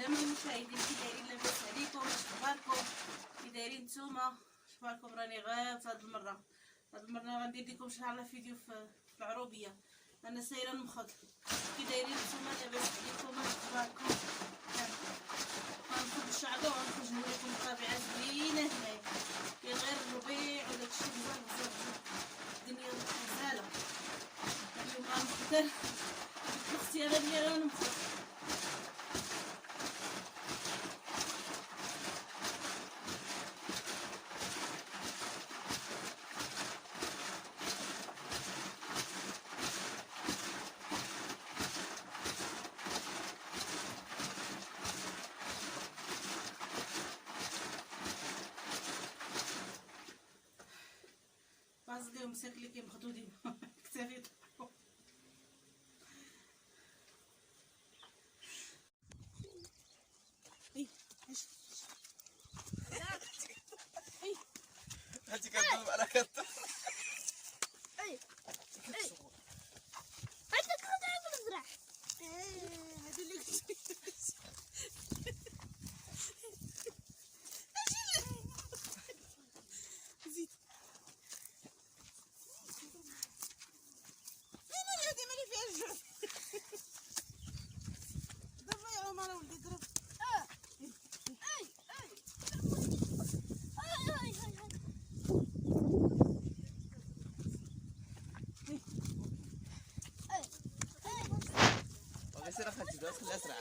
السلام المشاهدين، كي دايرين؟ لاباس عليكم؟ اخباركم؟ كي دايرين نتوما؟ اخباركم؟ راني غير في هاد المره غندير لكم ان شاء الله فيديو في العروبيه. انا سايره نمخض. كي دايرين نتوما؟ لاباس عليكم؟ اخباركم؟ غنخرج الشعبه وغنخرج نوريكم الطبيعه زوينه هنايا، كاين غير الربيع وداكشي بزاف بزاف بزاف. الدنيا غزاله. اليوم غنختار الاختيار ديالي غنمخض. باصديهم مساكلي كيمخدو ديما كتافي طيحو. انت كتضرب على كتر. انت كنت بالزرع. هادي اللي قلت زيد. انا هادي مالي فيها الجوع. ضرب يا عمر ولدي ضرب. يصير اخذت جداس خليها اسرع.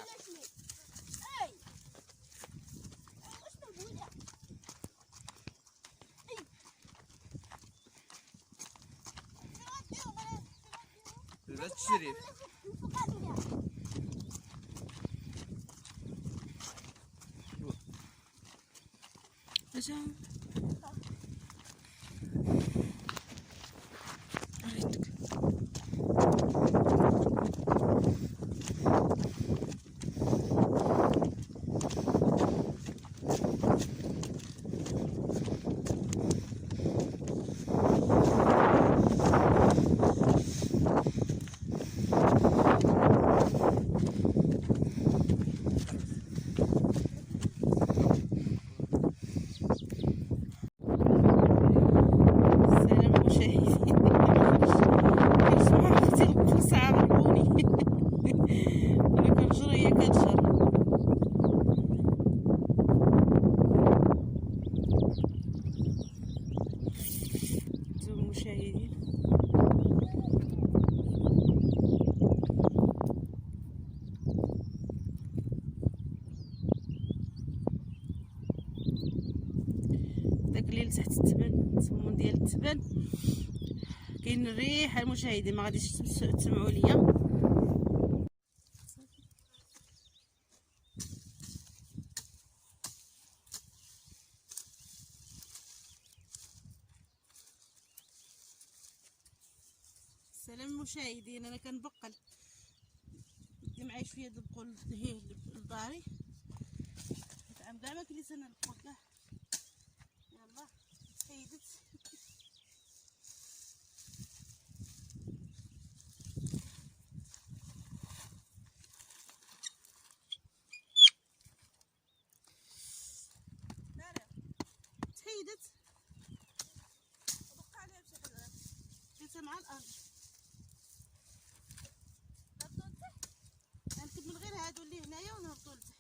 بس الشريف اجا المشاهدين. داك الليل تحت التبن، السمون ديال التبن كاين الريحه. المشاهدين ما غاديش تسمعوا ليا. السلام المشاهدين، انا كنبقل بدي معايا شويه د البقول هي لداري. عام كاع ما كليت انا البقول كاع. يلا تحيدت. تحيدت بقى عليها بشي حاجه جات مع الارض. غنكمل غير هادو اللي هنايا ونهبطو لتحت.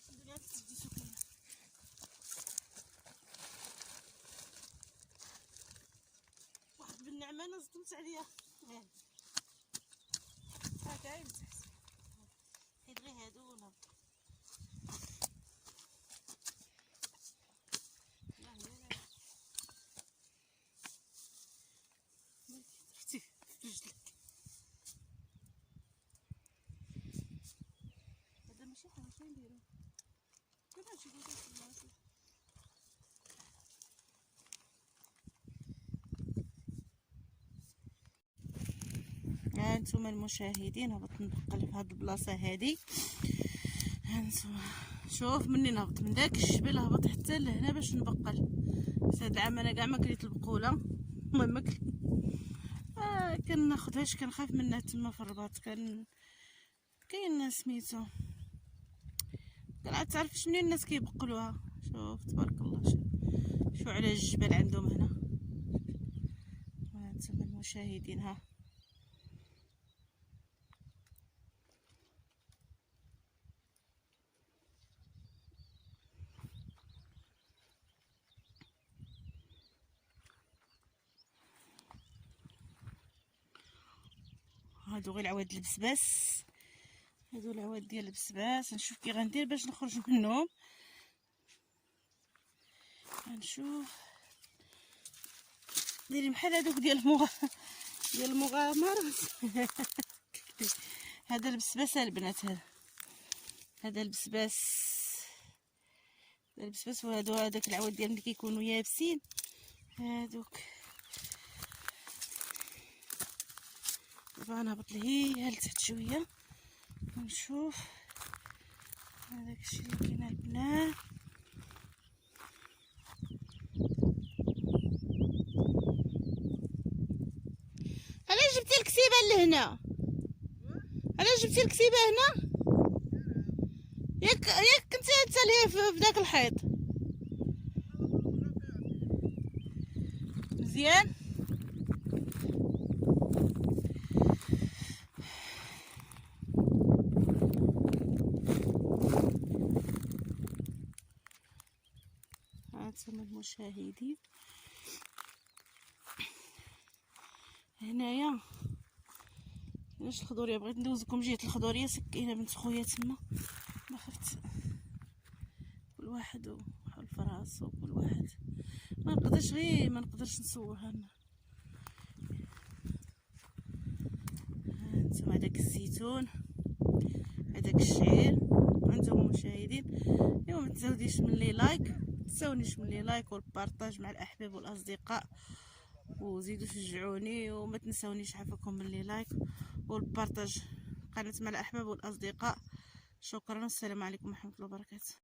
الدنيا تسدي سكينه. واحد بالنعمه انا زدمت عليها. هاكا هي لتحت. حيد غير هادو ونهبط. هذا ماشي حاجه نديرو. كيفاش يقولوا ها انتم المشاهدين هبط نبقل في هاد البلاصه هادي. ها انتم شوف مني نهبط من داك الجبل هبط حتى لهنا باش نبقل. هاد العام انا كاع ما كليت البقوله المهم كناخدهاش كنخاف منها تما في الرباط. كاين سميتو كنعرف تعرفش منين الناس كيبقلوها. شوف تبارك الله شو على الجبل عندهم هنا. هانتوما المشاهدين ها هادو غير العواد البسباس. هادو العواد ديال البسباس. نشوف كي غندير باش نخرج منهم. غنشوف دايرين بحال هادوك ديال المغامرات. هذا البسباس البنات. هذا البسباس وهادو هذاك العواد ديال ملي كيكونوا يابسين هادوك. دابا غنهبط لهيه لتحت شويه ونشوف هذاك الشيء اللي كاين البنات. علاش جبتي الكسيبه لهنا؟ علاش جبتي الكسيبه هنا؟ ياك كنتي تساليه في داك الحيط مزيان. هانتوما المشاهدين هنايا علاش الخضوريه بغيت ندوزكم جهه الخضوريه. سكينه بنت خويا تما ما خفت كل واحد وحول فراسو كل واحد ما نقدرش نصورها انا. هانتوما هذاك الزيتون هذاك الشعير عندهم المشاهدين. ايوا ما تنساونيش من لي لايك والبارطاج مع الاحباب والاصدقاء وزيدوا شجعوني وما تنساونيش عافاكم من لي لايك والبارطاج قناه مع الاحباب والاصدقاء. شكرا والسلام عليكم ورحمه الله وبركاته.